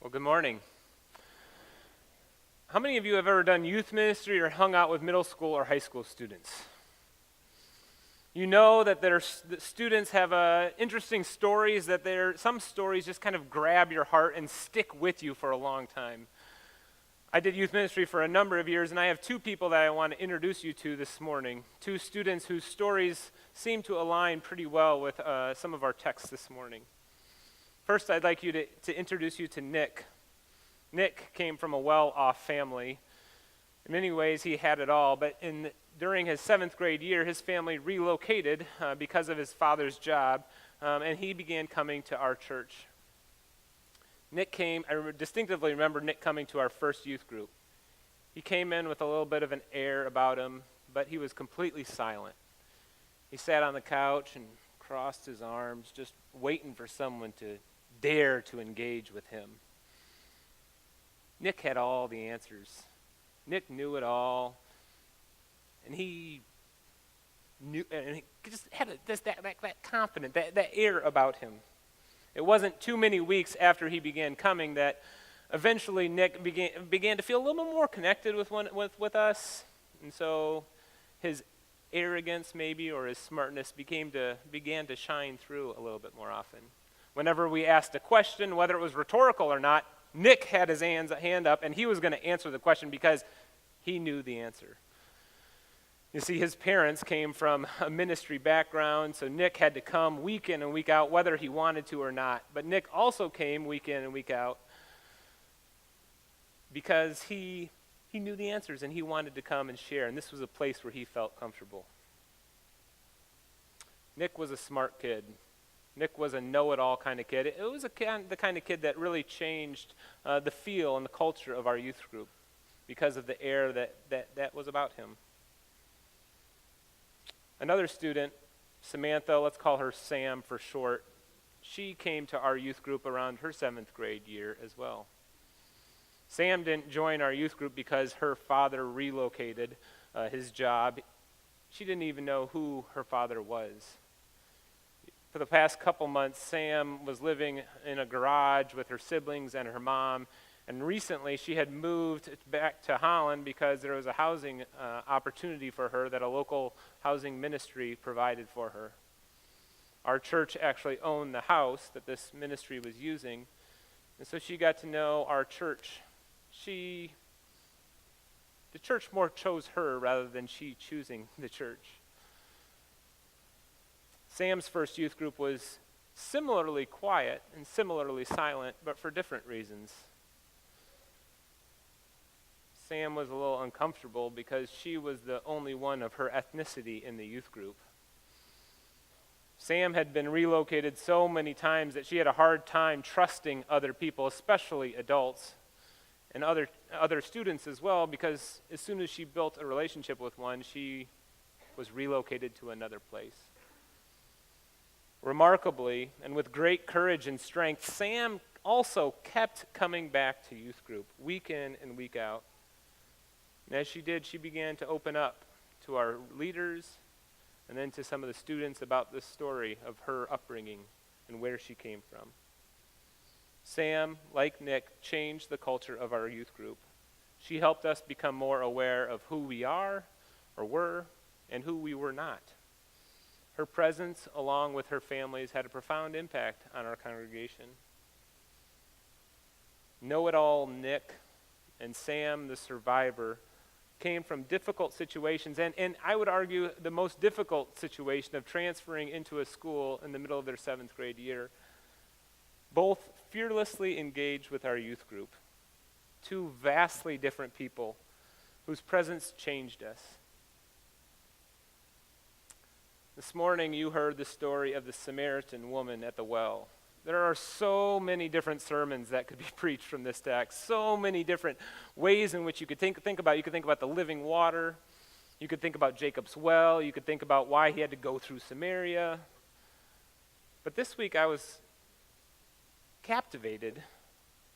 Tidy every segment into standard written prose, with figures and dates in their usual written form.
Well, good morning. How many of you have ever done youth ministry or hung out with middle school or high school students? You know that the students have interesting stories, some stories just kind of grab your heart and stick with you for a long time. I did youth ministry for a number of years, and I have two people that I want to introduce you to this morning. Two students whose stories seem to align pretty well with some of our texts this morning. First, I'd like you to introduce you to Nick. Nick came from a well-off family. In many ways, he had it all, but during his 7th grade year, his family relocated because of his father's job, and he began coming to our church. I distinctively remember Nick coming to our first youth group. He came in with a little bit of an air about him, but he was completely silent. He sat on the couch and crossed his arms, just waiting for someone to dare to engage with him. Nick had all the answers. Nick knew it all, and he just had that confidence, that air about him. It wasn't too many weeks after he began coming that eventually Nick began to feel a little more connected with us, and so his arrogance maybe or his smartness began to shine through a little bit more often. Whenever we asked a question, whether it was rhetorical or not, Nick had his hand up, and he was going to answer the question because he knew the answer. You see, his parents came from a ministry background, so Nick had to come week in and week out, whether he wanted to or not. But Nick also came week in and week out because he knew the answers, and he wanted to come and share, and this was a place where he felt comfortable. Nick was a smart kid. Nick was a know-it-all kind of kid. It was the kind of kid that really changed the feel and the culture of our youth group because of the air that was about him. Another student, Samantha, let's call her Sam for short, she came to our youth group around her 7th grade year as well. Sam didn't join our youth group because her father relocated his job. She didn't even know who her father was. For the past couple months, Sam was living in a garage with her siblings and her mom, and recently she had moved back to Holland because there was a housing opportunity for her that a local housing ministry provided for her. Our church actually owned the house that this ministry was using, and so she got to know our church. The church more chose her rather than she choosing the church. Sam's first youth group was similarly quiet and similarly silent, but for different reasons. Sam was a little uncomfortable because she was the only one of her ethnicity in the youth group. Sam had been relocated so many times that she had a hard time trusting other people, especially adults, and other students as well, because as soon as she built a relationship with one, she was relocated to another place. Remarkably, and with great courage and strength, Sam also kept coming back to youth group week in and week out. And as she did, she began to open up to our leaders and then to some of the students about this story of her upbringing and where she came from. Sam, like Nick, changed the culture of our youth group. She helped us become more aware of who we are or were and who we were not. Her presence, along with her families, had a profound impact on our congregation. Know-it-all Nick and Sam, the survivor, came from difficult situations, and I would argue the most difficult situation of transferring into a school in the middle of their 7th grade year. Both fearlessly engaged with our youth group. Two vastly different people whose presence changed us. This morning you heard the story of the Samaritan woman at the well. There are so many different sermons that could be preached from this text, so many different ways in which you could think about. You could think about the living water. You could think about Jacob's well. You could think about why he had to go through Samaria. But this week I was captivated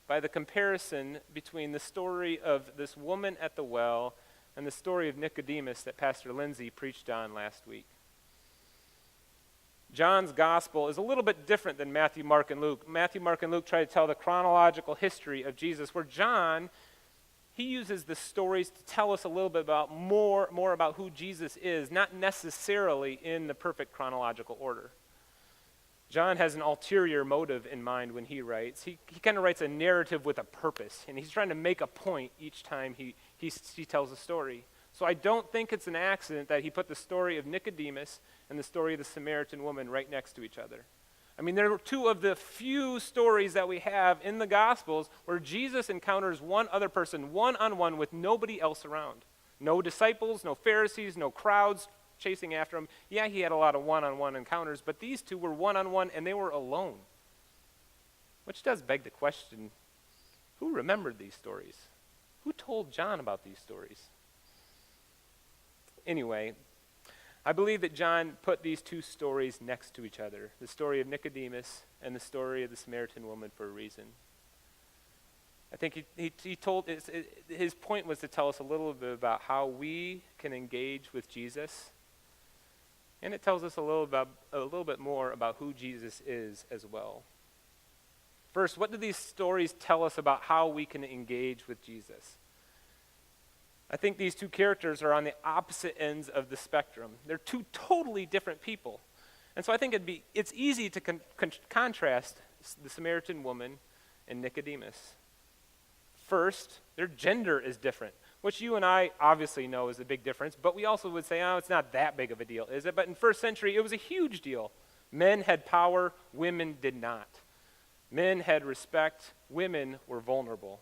by the comparison between the story of this woman at the well and the story of Nicodemus that Pastor Lindsay preached on last week. John's gospel is a little bit different than Matthew, Mark, and Luke. Matthew, Mark, and Luke try to tell the chronological history of Jesus, where John, he uses the stories to tell us a little bit about more about who Jesus is, not necessarily in the perfect chronological order. John has an ulterior motive in mind when he writes. He kind of writes a narrative with a purpose, and he's trying to make a point each time he tells a story. So I don't think it's an accident that he put the story of Nicodemus and the story of the Samaritan woman right next to each other. I mean, they're two of the few stories that we have in the Gospels where Jesus encounters one other person one-on-one with nobody else around. No disciples, no Pharisees, no crowds chasing after him. Yeah, he had a lot of one-on-one encounters, but these two were one-on-one and they were alone. Which does beg the question, who remembered these stories? Who told John about these stories? Anyway, I believe that John put these two stories next to each other, the story of Nicodemus and the story of the Samaritan woman, for a reason. I think he told, his point was to tell us a little bit about how we can engage with Jesus, and it tells us a little bit more about who Jesus is as well. First, what do these stories tell us about how we can engage with Jesus? I think these two characters are on the opposite ends of the spectrum. They're two totally different people. And so I think it's easy to contrast the Samaritan woman and Nicodemus. First, their gender is different, which you and I obviously know is a big difference, but we also would say, oh, it's not that big of a deal, is it? But in first century, it was a huge deal. Men had power, women did not. Men had respect, women were vulnerable.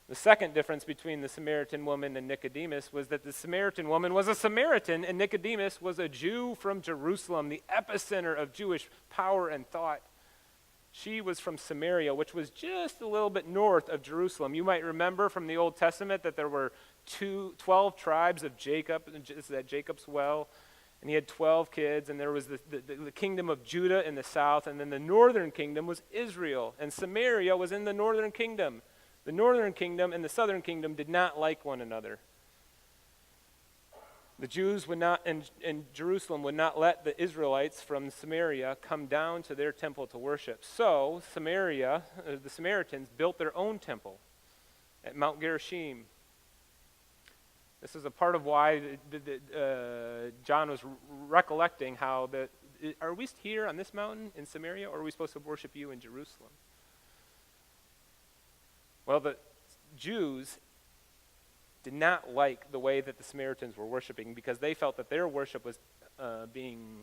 The second difference between the Samaritan woman and Nicodemus was that the Samaritan woman was a Samaritan and Nicodemus was a Jew from Jerusalem, the epicenter of Jewish power and thought. She was from Samaria, which was just a little bit north of Jerusalem. You might remember from the Old Testament that there were 12 tribes of Jacob, at Jacob's well, and he had 12 kids, and there was the kingdom of Judah in the south, and then the northern kingdom was Israel, and Samaria was in the northern kingdom. The northern kingdom and the southern kingdom did not like one another. The Jews would not, and Jerusalem would not let the Israelites from Samaria come down to their temple to worship. So the Samaritans built their own temple at Mount Gerizim. This is a part of why John was recollecting how are we here on this mountain in Samaria, or are we supposed to worship you in Jerusalem? Well, the Jews did not like the way that the Samaritans were worshiping because they felt that their worship was being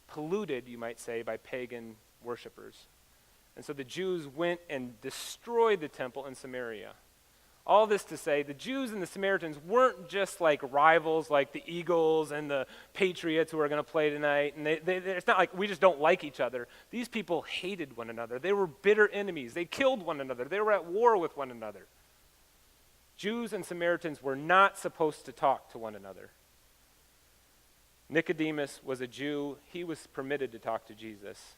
polluted, you might say, by pagan worshipers. And so the Jews went and destroyed the temple in Samaria. All this to say, the Jews and the Samaritans weren't just like rivals like the Eagles and the Patriots who are going to play tonight. And it's not like we just don't like each other. These people hated one another. They were bitter enemies. They killed one another. They were at war with one another. Jews and Samaritans were not supposed to talk to one another. Nicodemus was a Jew. He was permitted to talk to Jesus.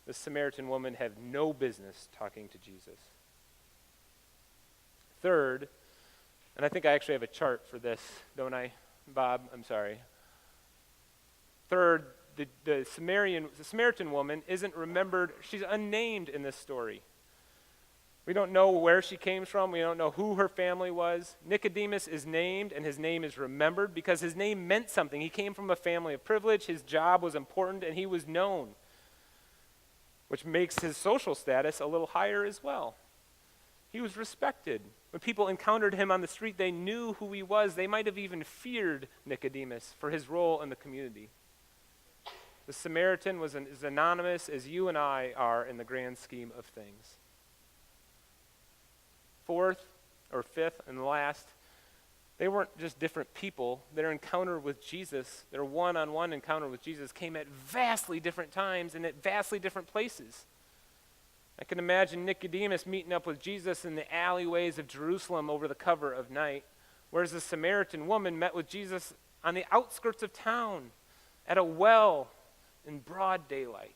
The Samaritan woman had no business talking to Jesus. Third, and I think I actually have a chart for this, don't I, Bob? I'm sorry. Third, the Samaritan woman isn't remembered. She's unnamed in this story. We don't know where she came from. We don't know who her family was. Nicodemus is named, and his name is remembered because his name meant something. He came from a family of privilege. His job was important, and he was known, which makes his social status a little higher as well. He was respected. When people encountered him on the street, they knew who he was. They might have even feared Nicodemus for his role in the community. The Samaritan was as anonymous as you and I are in the grand scheme of things. Fourth, or fifth, and last, they weren't just different people. Their encounter with Jesus, their one-on-one encounter with Jesus, came at vastly different times and at vastly different places. I can imagine Nicodemus meeting up with Jesus in the alleyways of Jerusalem over the cover of night, whereas the Samaritan woman met with Jesus on the outskirts of town, at a well, in broad daylight.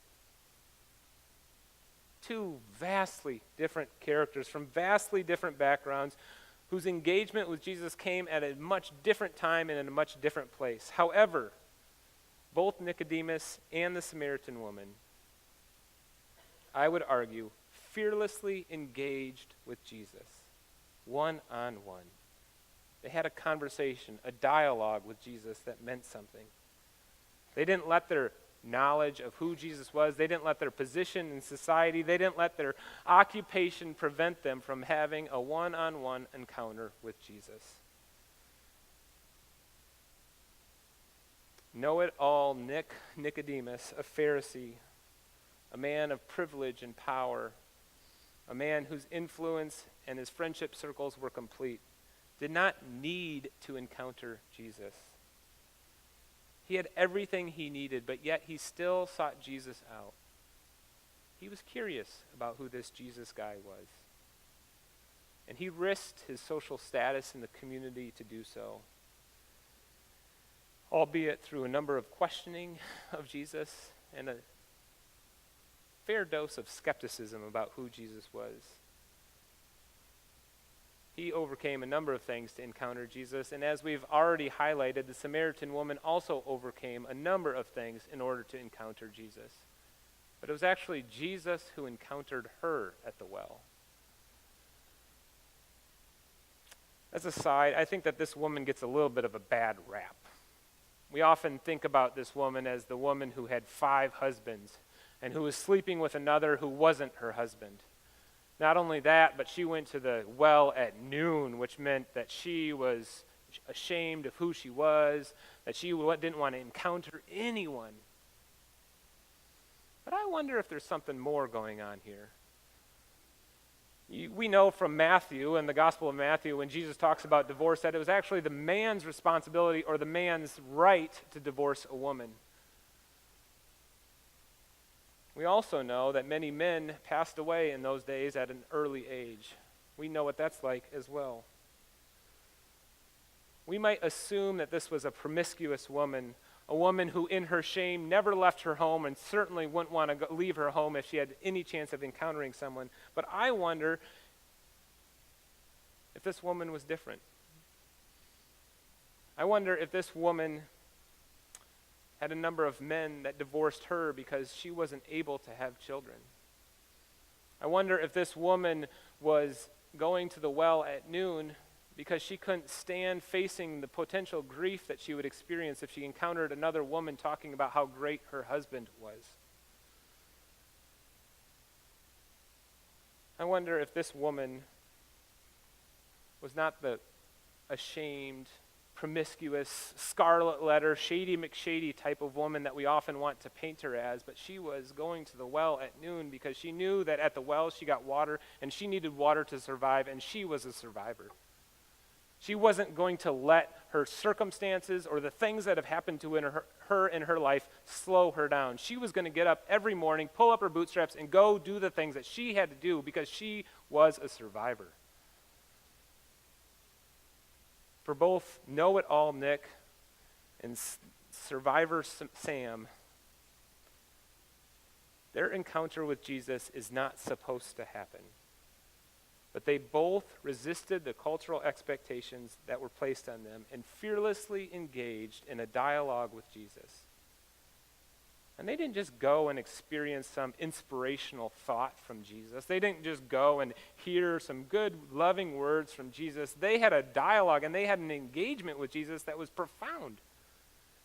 Two vastly different characters from vastly different backgrounds whose engagement with Jesus came at a much different time and in a much different place. However, both Nicodemus and the Samaritan woman, I would argue, fearlessly engaged with Jesus, one-on-one. They had a conversation, a dialogue with Jesus that meant something. They didn't let their knowledge of who Jesus was, they didn't let their position in society, they didn't let their occupation prevent them from having a one-on-one encounter with Jesus. Know-it-all Nicodemus, a Pharisee, a man of privilege and power, a man whose influence and his friendship circles were complete, did not need to encounter Jesus. He had everything he needed, but yet he still sought Jesus out. He was curious about who this Jesus guy was. And he risked his social status in the community to do so, albeit through a number of questioning of Jesus and a fair dose of skepticism about who Jesus was. He overcame a number of things to encounter Jesus, and as we've already highlighted, the Samaritan woman also overcame a number of things in order to encounter Jesus. But it was actually Jesus who encountered her at the well. As a side, I think that this woman gets a little bit of a bad rap. We often think about this woman as the woman who had 5 husbands and who was sleeping with another who wasn't her husband. Not only that, but she went to the well at noon, which meant that she was ashamed of who she was, that she didn't want to encounter anyone. But I wonder if there's something more going on here. We know from Matthew, and the Gospel of Matthew, when Jesus talks about divorce, that it was actually the man's responsibility or the man's right to divorce a woman. We also know that many men passed away in those days at an early age. We know what that's like as well. We might assume that this was a promiscuous woman, a woman who in her shame never left her home and certainly wouldn't want to leave her home if she had any chance of encountering someone. But I wonder if this woman was different. I wonder if this woman had a number of men that divorced her because she wasn't able to have children. I wonder if this woman was going to the well at noon because she couldn't stand facing the potential grief that she would experience if she encountered another woman talking about how great her husband was. I wonder if this woman was not the ashamed, promiscuous, scarlet letter, shady McShady type of woman that we often want to paint her as, but she was going to the well at noon because she knew that at the well she got water and she needed water to survive, and she was a survivor. She wasn't going to let her circumstances or the things that have happened to her in her life slow her down. She was going to get up every morning, pull up her bootstraps, and go do the things that she had to do because she was a survivor. For both know-it-all Nick and survivor Sam, their encounter with Jesus is not supposed to happen. But they both resisted the cultural expectations that were placed on them and fearlessly engaged in a dialogue with Jesus. And they didn't just go and experience some inspirational thought from Jesus. They didn't just go and hear some good, loving words from Jesus. They had a dialogue and they had an engagement with Jesus that was profound.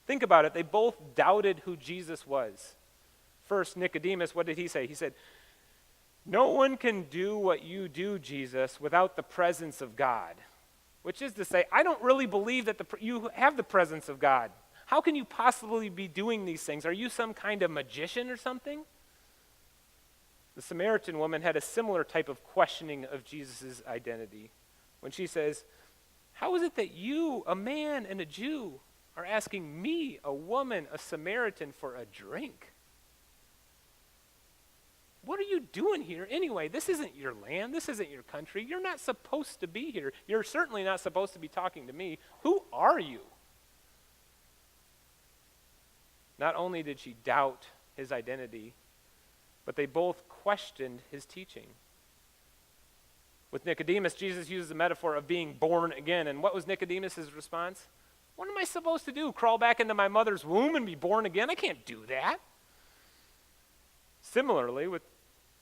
Think about it. They both doubted who Jesus was. First, Nicodemus, what did he say? He said, "No one can do what you do, Jesus, without the presence of God." Which is to say, I don't really believe that you have the presence of God. How can you possibly be doing these things? Are you some kind of magician or something? The Samaritan woman had a similar type of questioning of Jesus' identity when she says, "How is it that you, a man and a Jew, are asking me, a woman, a Samaritan, for a drink? What are you doing here anyway? This isn't your land. This isn't your country. You're not supposed to be here. You're certainly not supposed to be talking to me. Who are you?" Not only did she doubt his identity, but they both questioned his teaching. With Nicodemus, Jesus uses the metaphor of being born again. And what was Nicodemus' response? What am I supposed to do? Crawl back into my mother's womb and be born again? I can't do that. Similarly, with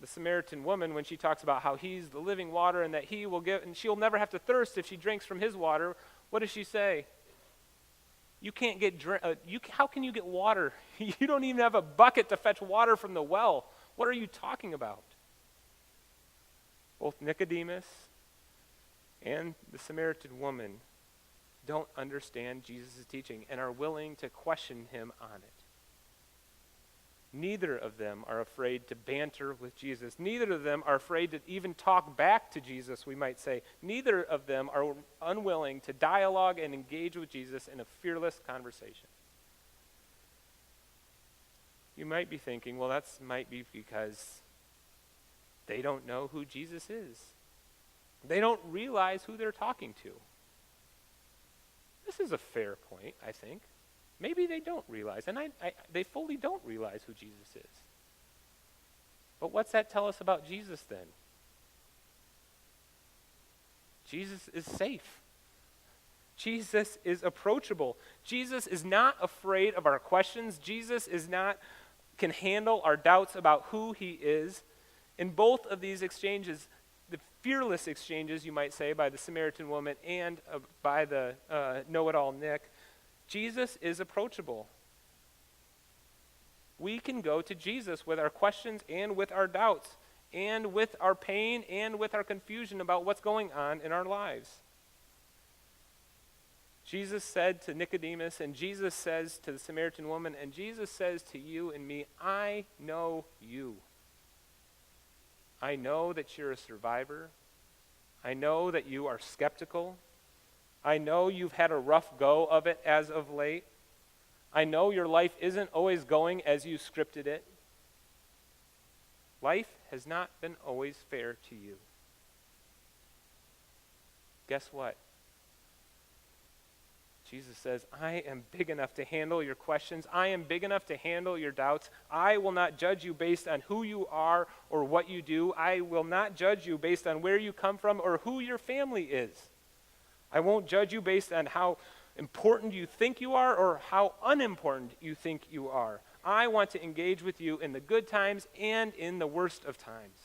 the Samaritan woman, when she talks about how he's the living water and that he will give, and she'll never have to thirst if she drinks from his water, what does she say? You can't get how can you get water? You don't even have a bucket to fetch water from the well. What are you talking about? Both Nicodemus and the Samaritan woman don't understand Jesus' teaching and are willing to question him on it. Neither of them are afraid to banter with Jesus. Neither of them are afraid to even talk back to Jesus, we might say. Neither of them are unwilling to dialogue and engage with Jesus in a fearless conversation. You might be thinking, well, that might be because they don't know who Jesus is. They don't realize who they're talking to. This is a fair point, I think. Maybe they don't realize, and they fully don't realize who Jesus is. But what's that tell us about Jesus then? Jesus is safe. Jesus is approachable. Jesus is not afraid of our questions. Jesus can handle our doubts about who he is. In both of these exchanges, the fearless exchanges, you might say, by the Samaritan woman and by the know-it-all Nick, Jesus is approachable. We can go to Jesus with our questions and with our doubts and with our pain and with our confusion about what's going on in our lives. Jesus said to Nicodemus, and Jesus says to the Samaritan woman, and Jesus says to you and me, I know you. I know that you're a survivor. I know that you are skeptical. I know you've had a rough go of it as of late. I know your life isn't always going as you scripted it. Life has not been always fair to you. Guess what? Jesus says, I am big enough to handle your questions. I am big enough to handle your doubts. I will not judge you based on who you are or what you do. I will not judge you based on where you come from or who your family is. I won't judge you based on how important you think you are or how unimportant you think you are. I want to engage with you in the good times and in the worst of times.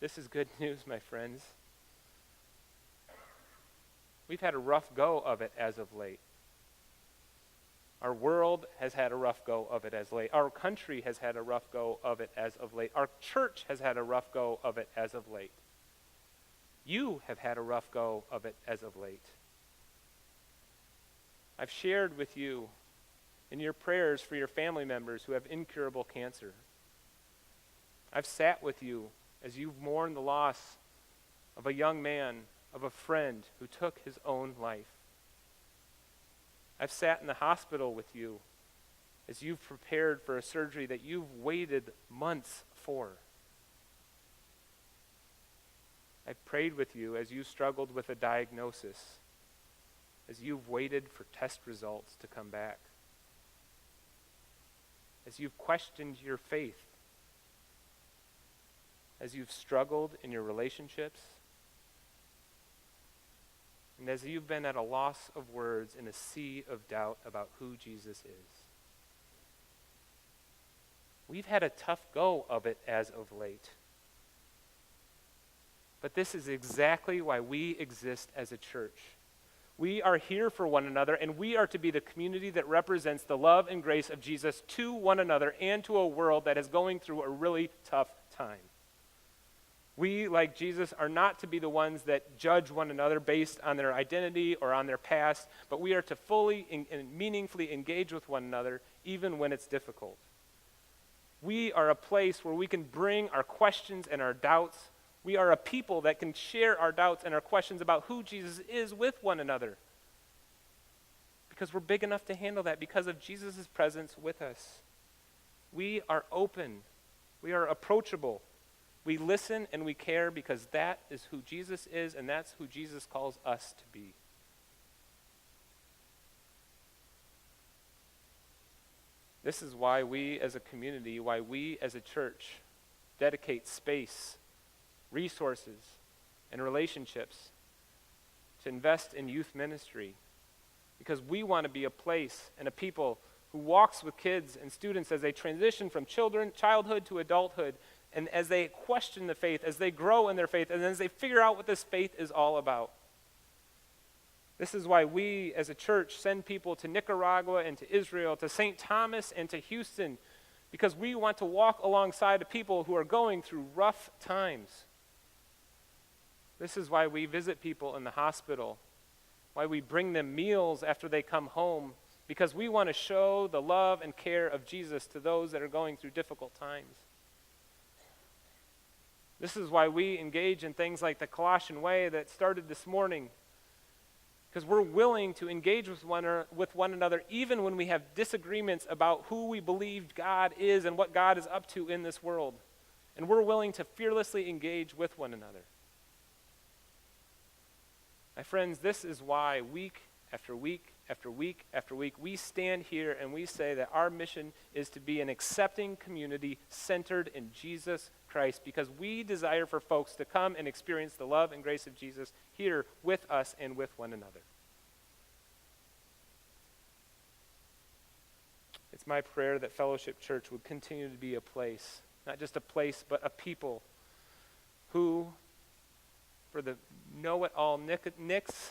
This is good news, my friends. We've had a rough go of it as of late. Our world has had a rough go of it as of late. Our country has had a rough go of it as of late. Our church has had a rough go of it as of late. You have had a rough go of it as of late. I've shared with you in your prayers for your family members who have incurable cancer. I've sat with you as you've mourned the loss of a young man, of a friend who took his own life. I've sat in the hospital with you as you've prepared for a surgery that you've waited months for. I've prayed with you as you struggled with a diagnosis, as you've waited for test results to come back, as you've questioned your faith, as you've struggled in your relationships, and as you've been at a loss of words in a sea of doubt about who Jesus is. We've had a tough go of it as of late. But this is exactly why we exist as a church. We are here for one another, and we are to be the community that represents the love and grace of Jesus to one another and to a world that is going through a really tough time. We, like Jesus, are not to be the ones that judge one another based on their identity or on their past, but we are to fully and meaningfully engage with one another even when it's difficult. We are a place where we can bring our questions and our doubts. We are a people that can share our doubts and our questions about who Jesus is with one another. Because we're big enough to handle that because of Jesus' presence with us. We are open. We are approachable. We listen and we care because that is who Jesus is, and that's who Jesus calls us to be. This is why we as a community, why we as a church dedicate space, resources, and relationships to invest in youth ministry because we want to be a place and a people who walks with kids and students as they transition from childhood to adulthood, and as they question the faith, as they grow in their faith, and as they figure out what this faith is all about. This is why we as a church send people to Nicaragua and to Israel, to St. Thomas and to Houston, because we want to walk alongside of people who are going through rough times. This is why we visit people in the hospital, why we bring them meals after they come home, because we want to show the love and care of Jesus to those that are going through difficult times. This is why we engage in things like the Colossian Way that started this morning, because we're willing to engage with one another even when we have disagreements about who we believe God is and what God is up to in this world. And we're willing to fearlessly engage with one another. My friends, this is why week after week after week after week we stand here and we say that our mission is to be an accepting community centered in Jesus Christ, because we desire for folks to come and experience the love and grace of Jesus here with us and with one another. It's my prayer that Fellowship Church would continue to be a place, not just a place, but a people who, for the know-it-all Nicks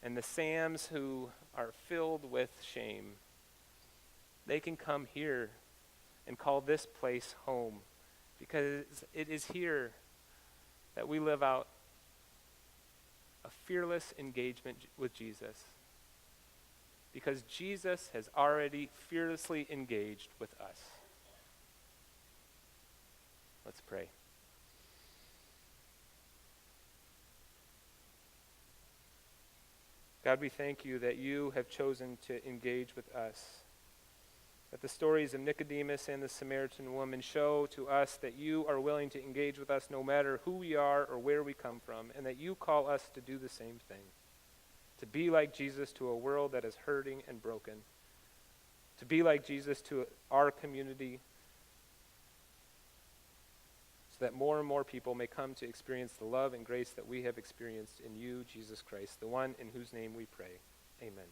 and the Sams who are filled with shame, they can come here and call this place home, because it is here that we live out a fearless engagement with Jesus, because Jesus has already fearlessly engaged with us. Let's pray. God, we thank you that you have chosen to engage with us, that the stories of Nicodemus and the Samaritan woman show to us that you are willing to engage with us no matter who we are or where we come from, and that you call us to do the same thing, to be like Jesus to a world that is hurting and broken, to be like Jesus to our community, so that more and more people may come to experience the love and grace that we have experienced in you, Jesus Christ, the one in whose name we pray. Amen.